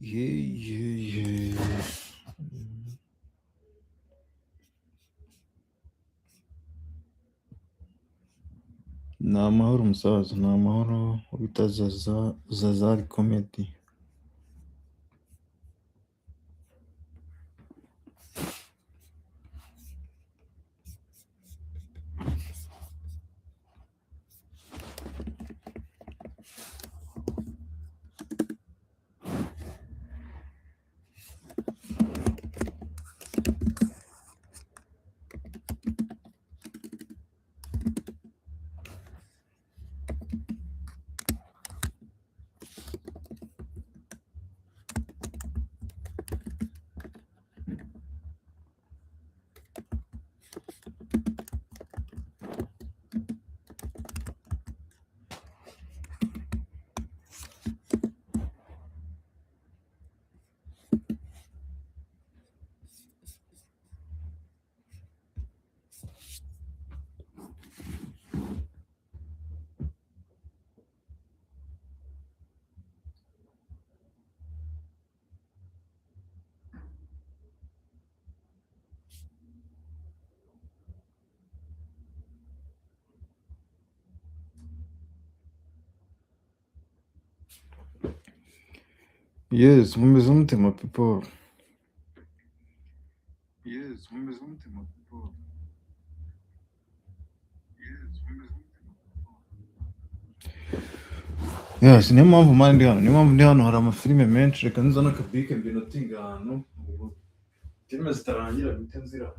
Yeah. Ni amahoro umusaza, ni amahoro bita Zazari Comedy. Yes, mumeze mute my people? Yes, niyo mpamvu mpande ndi hano, niyo mpamvu ndi hano. Hari amafilime menshi, reka nza n'akabike mbinotinga ahantu, filime zitarangira bite nzira.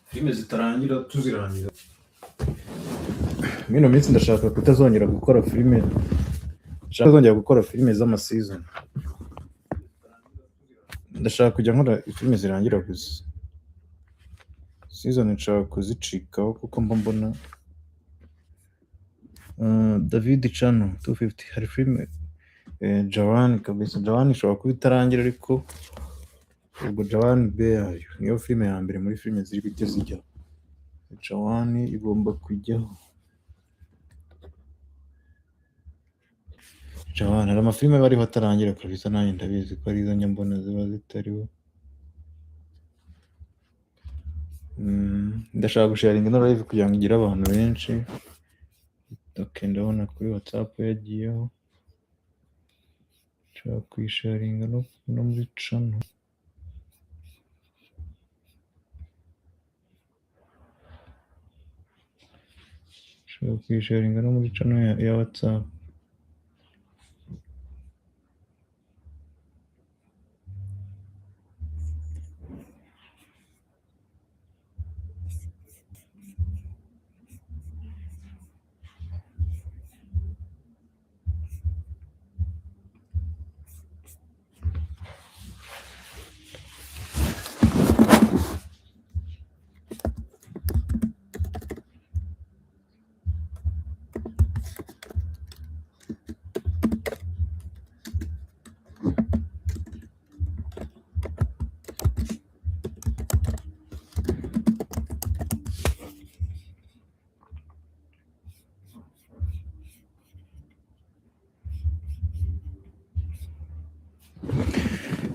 Filime zitarangira tuzirangiza. Mino minsi ndashaka kutazongera gukora filime, ndashaka kuzongera gukora filime z'amasizoni. Ndashaka kujya nkora filime zirangira gusa, season nshaka kuzicikaho kuko mba mbona David Chano 250 hari filime Jawan kabisa. Jawan ishobora kuba itarangira, ariko ubwo Jawan be yayo niyo filime ya mbere muri filime ziri kujya zijyaho. Jawan igomba kujyaho. Jawan hari amafilime bariho atarangira kabisa, nanjye ndabizi ko ari izo njya mbona ziba zitariho. Ndashaka gusharinga ino live kugira ngo igire abantu benshi. Okay, ndabona kuri WhatsApp yagiyeho. Nshaka kuyisharinga no muri channel. Nshaka kuyisharinga no muri channel ya WhatsApp.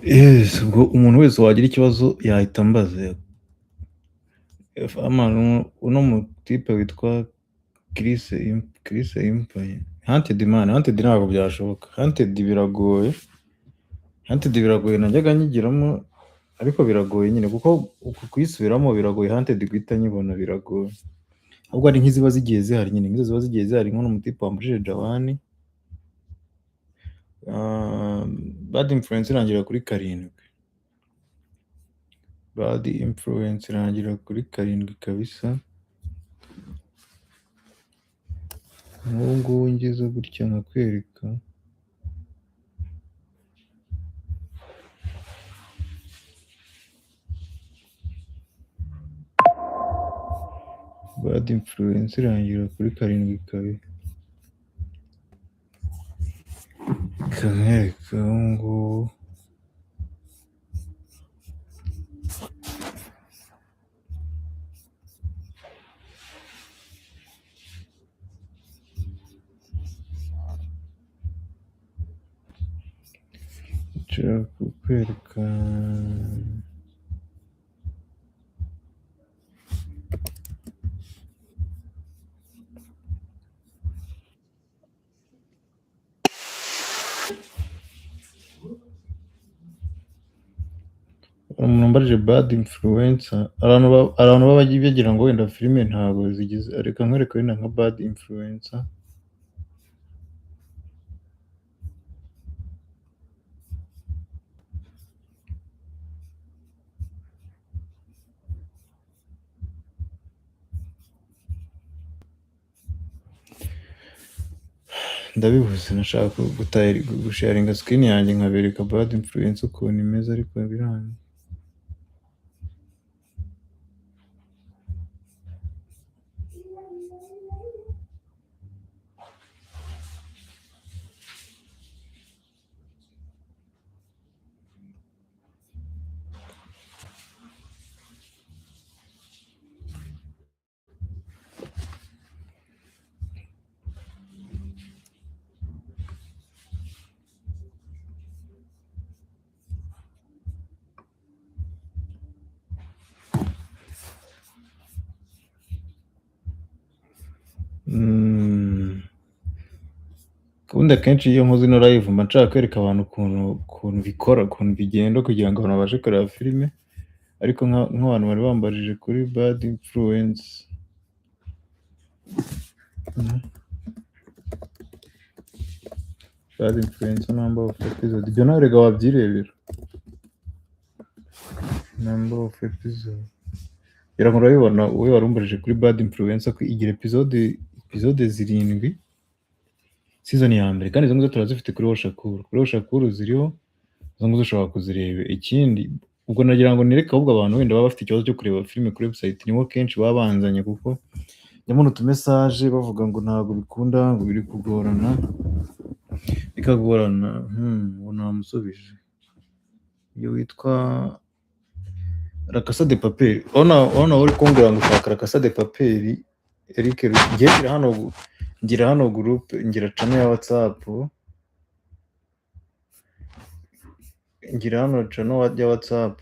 Yes, ubwo umuntu wese wagira ikibazo yahita ambaza. Uno mutipe witwa Chris Impaye. Haunted ntabwo byashoboka. Haunted biragoye, najyaga nyigiramo ariko biragoye nyine, kuko uku kuyisubiramo biragoye. Haunted guhita nyibona biragoye, ahubwo ari nk'iziba zigiye zihari nyine, nk'izo ziba zigiye zihari, nk'uno mutipe wambujije Jawani. Bad Influence irangira kuri 7. Bad Influence irangira kuri 7 kabisa. Nk'ubu ngubu ngeze gutya nkakwereka. Bad Influence irangira kuri 7 kabisa. Kamwereka ngubu nshaka kukwereka umuntu wambarije bad influencer, abantu baba bagira ngo wenda filime ntabwo zigize, reka nkwereke wenda nka bad influencer. Ndabivuze nashaka gusharinga screen yanjye nkabereka bad influencer ukuntu imeze ariko biranga. Ubundi akenshi iyo nkoze ino live mba nshaka kwereka abantu ukuntu bikora, ukuntu bigenda kugira ngo abantu babashe kureba filime, ariko nk'abantu bari bambajije kuri bad influence. Bad influence number of episode, ibyo nawe rega wabyirebera. Number of episode, ngira ngo urabibona wowe warumbajije kuri bad influence ko igira episode 7 season ya mbere, kandi izo ngizo turazifite kuri oshakuru. Kuri oshakuru ziriho, izo ngizo ushobora kuzireba. Ikindi ubwo nagira ngo nereke ahubwo abantu wenda baba bafite ikibazo cyo kureba filime kuri website, nibo kenshi baba banzanye, kuko nyamara utumesaje bavuga ngo ntabwo bikunda, ngo biri kugorana, bikagorana. Ubu namusubije iyo witwa La Casa de Papel. Ona uri kumbwira ngo ushaka La Casa de Papel, Eric, ngira hano group, ngira channel ya WhatsApp, ngira hano channel ya WhatsApp.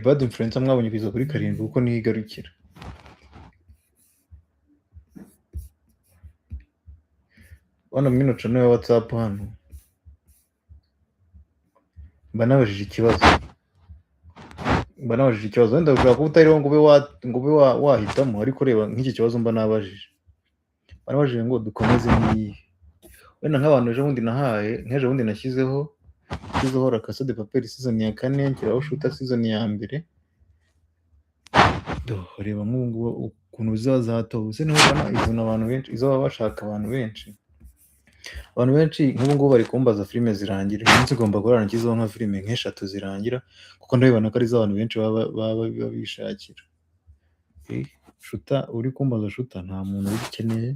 Bad influencer mwabonye kwiza kuri 7 kuko niho igarukira. Ona mwino channel ya WhatsApp hano mba nabajije ikibazo, wenda ushobora kuba utariho ngo ube wahitamo, ariko reba nk'iki kibazo mba nabajije ngo dukomeze n'iyi. Wenda nk'abantu ejo bundi nk'ejo bundi nashyizeho La Casa de Papel season ya 4, nshyiraho Shuta season ya mbere. Reba nk'ubu ukuntu bizaba zatobuse, niho ubona izana abantu benshi, izo baba bashaka abantu benshi nk'ubu ngubu bari kumbaza filime zirangira. Uyu munsi ugomba guhorana nshyizeho nka filime nk'eshatu zirangira, kuko ndabibona ko ari zo abantu benshi baba bishakira. Shuta, uri kumbaza Shuta nta muntu uyikeneye,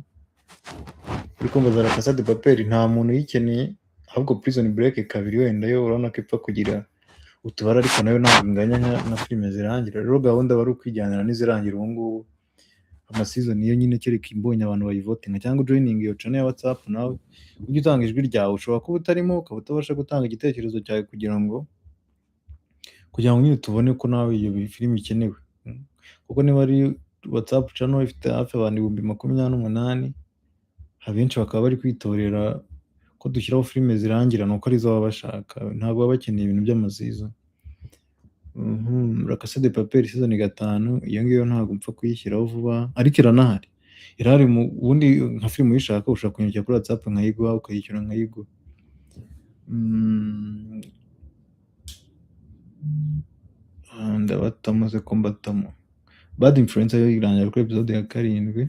uri kumbaza La Casa de Papel nta muntu uyikeneye, ahubwo Prison Break 2 wenda yo urabona ko ipfa kugira utubara, ariko nayo ntabwo inganya nka filime zirangira. Rero gahunda bari ukwijyanira n'izirangira ubu ngubu, amasizoni iyo nyine kereka imbonye abantu bayivotinga, cyangwa joining iyo channel ya WhatsApp. Nawe ujye utanga ijwi ryawe, ushobora kuba utarimo, ukaba utabasha gutanga igitekerezo cyawe kugira ngo nyine tubone ko nawe iyo filime ikenewe. Kuko niba ari WhatsApp channel ifite hafi abantu 28,000, abenshi bakaba bari kwitorera ko dushyiraho filime zirangira, nuko arizo baba bashaka, ntabwo baba bakeneye ibintu by'amasizo. La Casa de Papel season 5, iyo ngiyo ntabwo mpfa kuyishyiraho vuba, ariko iranahari, irahari. Ubundi nka filime uyishaka ushaka kunyandikira kuri WhatsApp nkayiguha, ukayishyura nkayiguha. Ndabatamo se ko mbatamo. Bad influencer yo irangira kuri episode ya 7.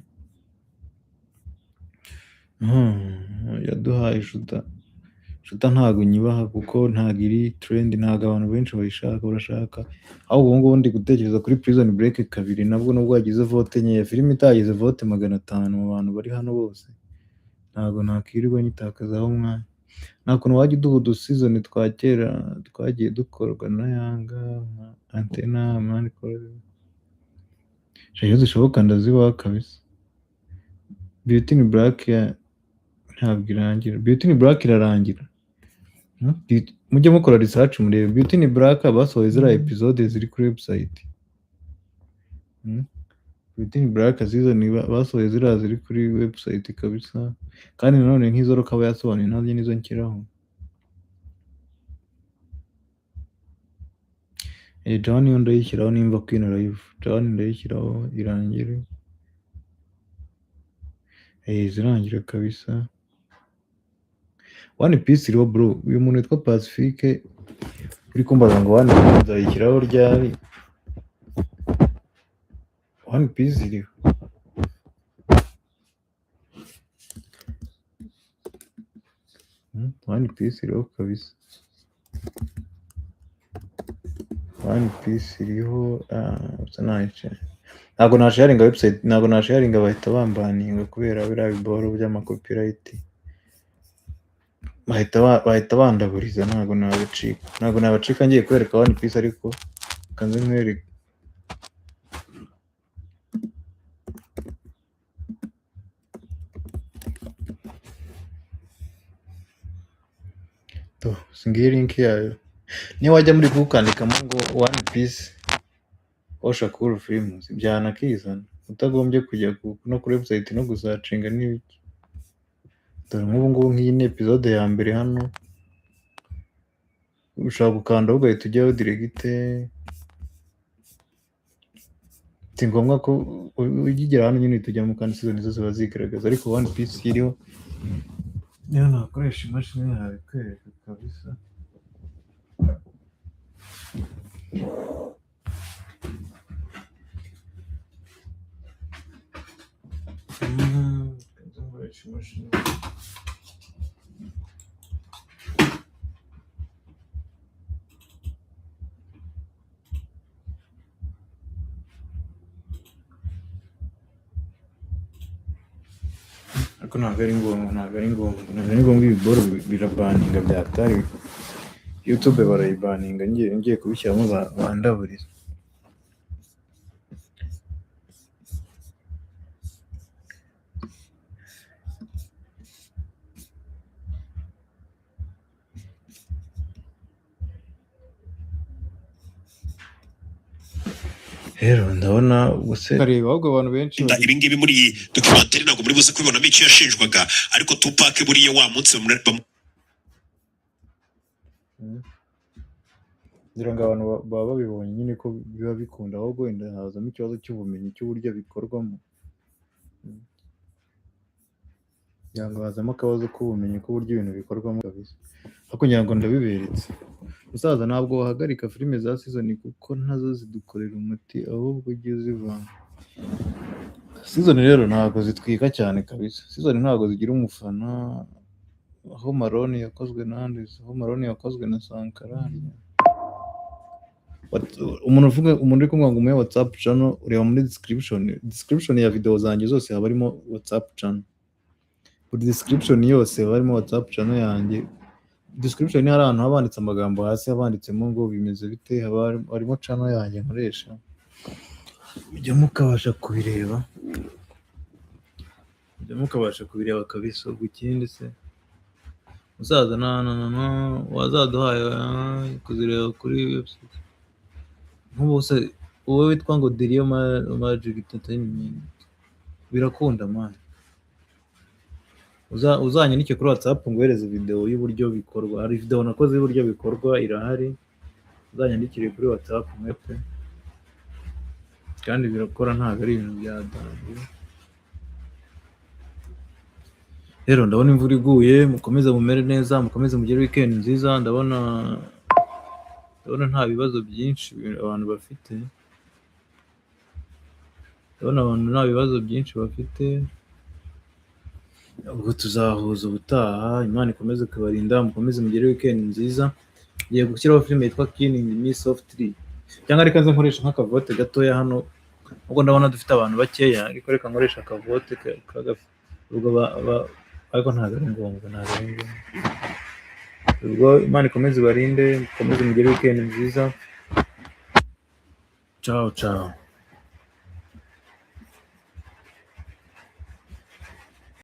Yaduhaye Shuta ntabwo nyibaha kuko ntabwo iri trend, ntabwo abantu benshi bayishaka. Urashaka ahubwo ubu ngubu ndi gutekereza kuri Prison Break 2, nabwo nubwo wagize vote nkeya, filime itagize vote 500 mu bantu bari hano bose, ntabwo nakirirwa nyitakazaho umwanya. Nta kuntu wajya uduha udusizoni twa kera twagiye dukorwa na Yanga, Antena, Manicol, iyo zishoboka ndazibaha kabisa. Beauty in Black ntabwo irangira. Beauty in Black irarangira. Mujye mukora research murebe Beauty in Black basohoye ziriya episode ziri kuri website. Beauty in Black season basohoye ziriya ziri kuri website kabisa, kandi nanone nk'izo Rukaba yasobanuye nanjye nizo nshyiraho. John yo ndayishyiraho nimba Queen Live. John ndayishyiraho irangire. Zirangira kabisa. One Piece iriho bro. Uyu muntu witwa Pacifique uri kumbaza ngo One Piece nzayishyiraho ryari? One Piece iriho. One Piece iriho kabisa. One Piece iriho ntabwo nasharinga website, ntabwo nasharinga bahita bambaninga kubera biriya biboro by'amakopyright. bahita bandaburiza, ntabwo nabacika ngiye kwereka One Piece, ariko kanze nkwereke. Singiye link yayo, niba wajya muri kukandikamo ngo One Piece oshakurfilms byanakizana utagombye kujya no kuri website no gusacinga n'ibiki. Dore nk'ubu ngubu nk'iyi ni episode ya mbere hano, ushaka gukanda ugahita ujyaho direct. Si ngombwa ko ugigera hano nyine tujya mu kandi season zose bazigaragaza, ariko One Piece iriho niyo nakoresha imashini yawe kwereka kabisa. Ariko ntabwo ari ngombwa ibiboro birabaninga byatari YouTube barayibaninga, ngiye kubishyiramo bandaburiza. Rero ndabona ubuse kareba ahubwo abantu benshi ibi ngibi muri iyi documentary ntabwo muri buze kubibonamo icyo yashinjwaga, ariko Tupac buriya wa munsi ngira ngo abantu baba babibonye nyine ko biba bikunda, ahubwo wenda hazamo ikibazo cy'ubumenyi cy'uburyo bikorwamo. Ngira ngo hazamo akabazo k'ubumenyi k'uburyo ibintu bikorwamo kabisa, ariko ngira ngo ndabiberetse. Musaza ntabwo wahagarika filime za season kuko ntazo zidukorera umuti, ahubwo ujye uzivanga. Season rero ntabwo zitwika cyane kabisa, season ntabwo zigira umufana. Aho Maroni yakozwe na Andes, aho Maroni yakozwe na Sankara. Umuntu uri kumwe ngo umuhe WhatsApp channel, ureba muri description ya video zanjye zose haba harimo WhatsApp channel. Buri description yose haba harimo WhatsApp channel yanjye. Description hari ahantu habanditse amagambo hasi habanditsemo ngo bimeze bite, harimo channel yanjye nkoresha, mujya mukabasha kubireba kabisa. Ubwo ikindi se musaza wazaduhaye kuzireba kuri website nk'ubuse wowe witwa ngo Deriyo Magic Entertainment, birakunda man. Uzanyandike kuri WhatsApp ngohereze video y'uburyo bikorwa. Hari video nakoze y'uburyo bikorwa irahari, uzanyandikire kuri WhatsApp mwepe, kandi birakora, ntabwo ari ibintu bya danje. Rero ndabona imvura iguye, mukomeze mumere neza, mukomeze mugire weekend nziza. Ndabona nta bibazo byinshi abantu bafite, ubwo tuzahuza ubutaha. Imana ikomeze kubarinda, mukomeze mugire weekend nziza. Ngiye gushyiraho filime yitwa Killing Me Softly, cyangwa reka nze nkoresha nk'akavote gatoya hano, ubwo ndabona dufite abantu bakeya, ariko reka nkoresha akavote ubwo ariko ntabwo ari ngombwa. Ubwo Imana ikomeze ibarinde, mukomeze mugire weekend nziza. Ciao ciao.